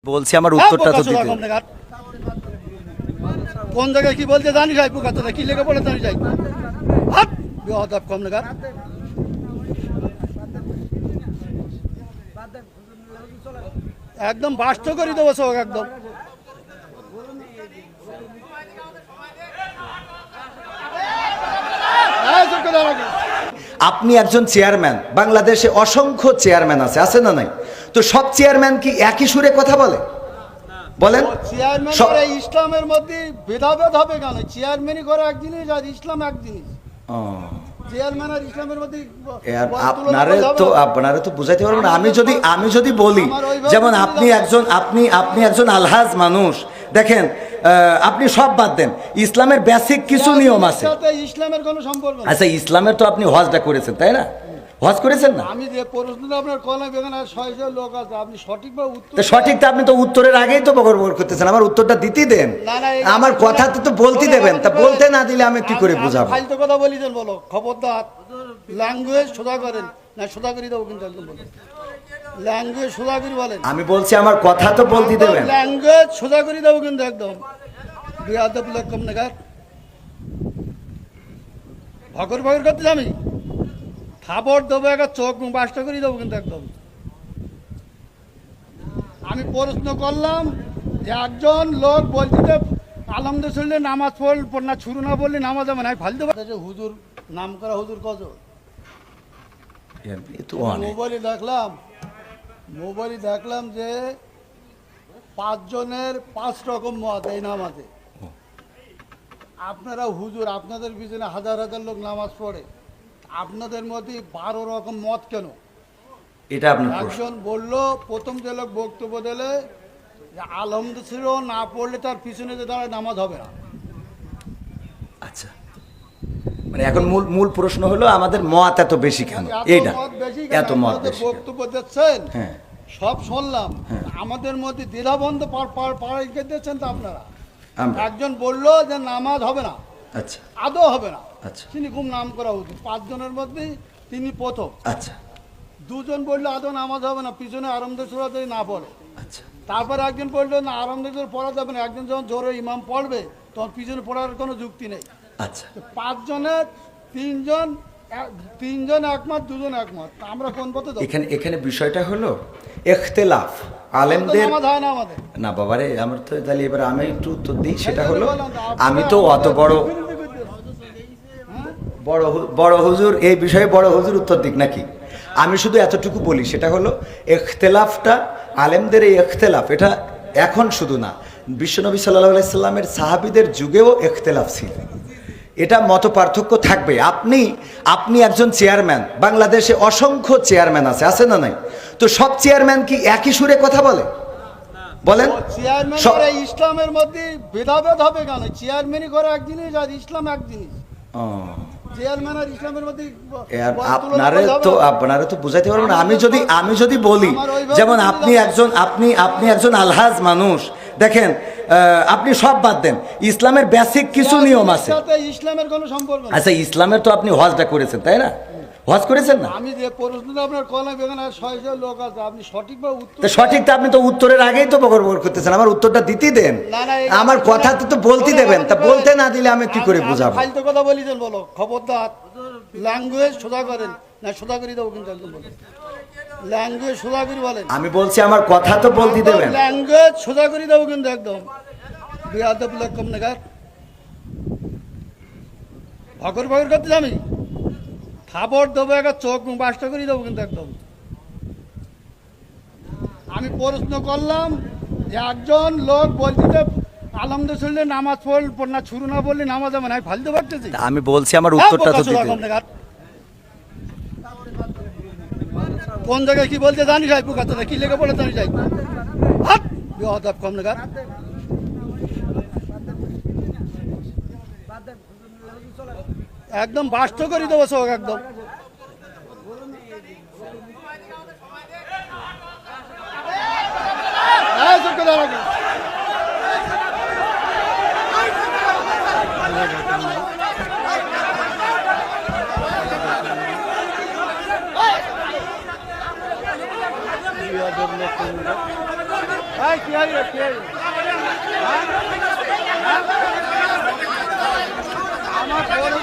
বলছি আমার উত্তরটা তো দিতে। কোন জায়গায় কি বলতে জানি যাই পোকাতে কি লেগে পড়ে জানি যাই হাত বিহদাব কম নাগার একদম বাস্ত করে দেবো সব একদম আপনি একজন চেয়ারম্যান, বাংলাদেশে অসংখ্য চেয়ারম্যান আছে না নাই? তো সব চেয়ারম্যান কি একই সুরে কথা বলে? বলেন। চেয়ারম্যান ইসলামের মধ্যে ভেদাভেদ হবে কেন? চেয়ারম্যানই করে এক জিনিস আর ইসলাম এক জিনিস। চেয়ারম্যান আর ইসলামের মধ্যে আপনারা তো বুঝাইতে পারবেন না। আমি যদি বলি, যেমন আপনি একজন আলহাজ মানুষ, দেখেন আপনি সব বাদ দেন, ইসলামের বেসিক কিছু নিয়ম আছে। ইসলামের কোনো সম্পর্ক নেই। আচ্ছা, ইসলামের তো আপনি হজটা করেছেন, তাই না? হজ করেছেন না? আমি যে প্রশ্নটা আপনার কলাম এখানে 600 লোক আছে, আপনি সঠিকভাবে উত্তর সঠিকটা আপনি তো উত্তরের আগেই তো বকর করতেছেন। আমার উত্তরটা দিতে দেন, আমার কথা তো বলতে দেবেন। তা বলতে না দিলে আমি কি করে বুঝাবো? ফালতু কথা বলি দেন, বলো খবরদার। ল্যাঙ্গুয়েজ সোজা করেন না, সোজা করে দেবো কিন্তু একদম বলেন। ল্যাঙ্গুয়েজ সোজা করে বলেন। আমি বলছি আমার কথা তো বলতে দেবেন। ল্যাঙ্গুয়েজ সোজা করে দেবো কিন্তু একদম বিয়াদব লোক কম নাগার ভগর ভগর করতে আমি খাবার দেবো, একটা চোখ বাসটা করে দেবো কিন্তু একদম। আমি প্রশ্ন করলাম যে একজন লোক বলছি যে আলহামদুলিল্লাহ নামাজ পড় না, শুরু না বললে নামাজ হবে না, ফালতু হুজুর নাম করা হুজুর কত মোবাইলে দেখলাম যে 5 জনের 5 রকম মত এই নামাজে। আপনারা হুজুর, আপনাদের পিছনে হাজার হাজার লোক নামাজ পড়ে, আপনাদের মধ্যে 12 রকম মত কেন? এটা একজন বললো, প্রথম যে লোক বক্তব্য দিলে যে আলহামদুলিল্লাহ না পড়লে তার পিছনে যে দাঁড়ায় নামাজ হবে না। আচ্ছা, মানে এখন মূল প্রশ্ন হলো আমাদের মত এত বেশি কেন? এইটা এত মত বেশি বক্তব্য দিচ্ছেন, হ্যাঁ সব শুনলাম, আমাদের মধ্যে দ্বিধাবন্ধ পাড়াইকে দিচ্ছেন তো আপনারা। একজন বললো যে নামাজ হবে না, আচ্ছা আদৌ হবে না, আচ্ছা, তিনি খুব নাম করা উচিত, 5 জনের মধ্যে তিনি প্রথম। আচ্ছা, 2 জন বললো আদৌ নামাজ হবে না, পিছনে আরামদের সুরাতে না পড়ে। আচ্ছা, তারপর একজন বললো না আরামদের পড়া যাবে না, একজন যখন জোরে ইমাম পড়বে তখন পিছনে পড়ার কোনো যুক্তি নেই। আচ্ছা, 5 জনের 3 জন একমত, 2 জন একমত, আমরা কোন পথে যাবো? এখানে বিষয়টা হলো ইখতিলাফ আলেমদের না বাবারে। আমার তো তাহলে এবার আমি একটু উত্তর দিই। সেটা হলো, আমি তো অত বড় হুজুর এই বিষয়ে বড় হুজুর উত্তর দিক নাকি? আমি শুধু এতটুকু বলি, সেটা হলো ইখতিলাফটা আলেমদের, এই ইখতিলাফ এটা এখন শুধু না, বিশ্বনবী সাল্লাল্লাহু আলাইহি সাল্লামের সাহাবীদের যুগেও ইখতিলাফ ছিল। এটা মত পার্থক্য থাকবে। আপনি একজন চেয়ারম্যান, বাংলাদেশে অসংখ্য চেয়ারম্যান আছে না নাই? তো সব চেয়ারম্যান কি একই সুরে কথা বলে? বলেন। চেয়ারম্যান ইসলামের মধ্যে ভেদাভেদ হবে কেন? চেয়ারম্যানই করে এক জিনিস আর ইসলাম এক জিনিস। চেয়ারম্যান আর ইসলামের মধ্যে আপনারা তো বুঝাইতে পারবেন না। আমি যদি বলি, যেমন আপনি একজন আলহাজ মানুষ, দেখেন আপনি সব বাদ দেন, ইসলামের বেসিক কিছু নিয়ম আছে। ইসলামের কোনো সম্পর্ক নেই। আচ্ছা, ইসলামের তো আপনি হজটা করেছেন, তাই না? হজ করেছেন না? আমি যে প্রশ্নটা আপনার কলাম এখানে 600 লোক আছে, আপনি সঠিকভাবে উত্তর সঠিকটা আপনি তো উত্তরের আগেই তো বকর করতেছেন। আমার উত্তরটা দিতে দেন, আমার কথা তো বলতে দেবেন। তা বলতে না দিলে আমি কি করে বুঝাবো? ফালতু কথা বলি দেন, বলো খবরদার। ল্যাঙ্গুয়েজ সোজা করেন না, সোজা করে দেবো কিন্তু একদম বলেন। ল্যাঙ্গুয়েজ সোজা করে বলেন। আমি বলছি আমার কথা তো বলতে দেবেন। ল্যাঙ্গুয়েজ সোজা করে দেবো কিন্তু একদম বিয়াদব লোক কম নাগার ভগর ভগর করতে আমি খাবার দেবো, একটা চোখ বাসটা করে দেবো কিন্তু একদম। আমি প্রশ্ন করলাম যে একজন লোক বলছি যে আলহামদুলিল্লাহ নামাজ পড় না, শুরু না বললে নামাজ হবে না, ফালতু পারতেছি। আমি বলছি আমার উত্তরটা তো দিতে। কোন জায়গায় কি বলতে জানি যাই পোকাতে কি লেগে পড়ে জানি যাই হাত বিহদাব কম নাগার একদম বাস্ত করে দেবো সব একদম। এই কি হয় রে, কি হয় রে? হ্যাঁ? হ্যাঁ? আমার বড়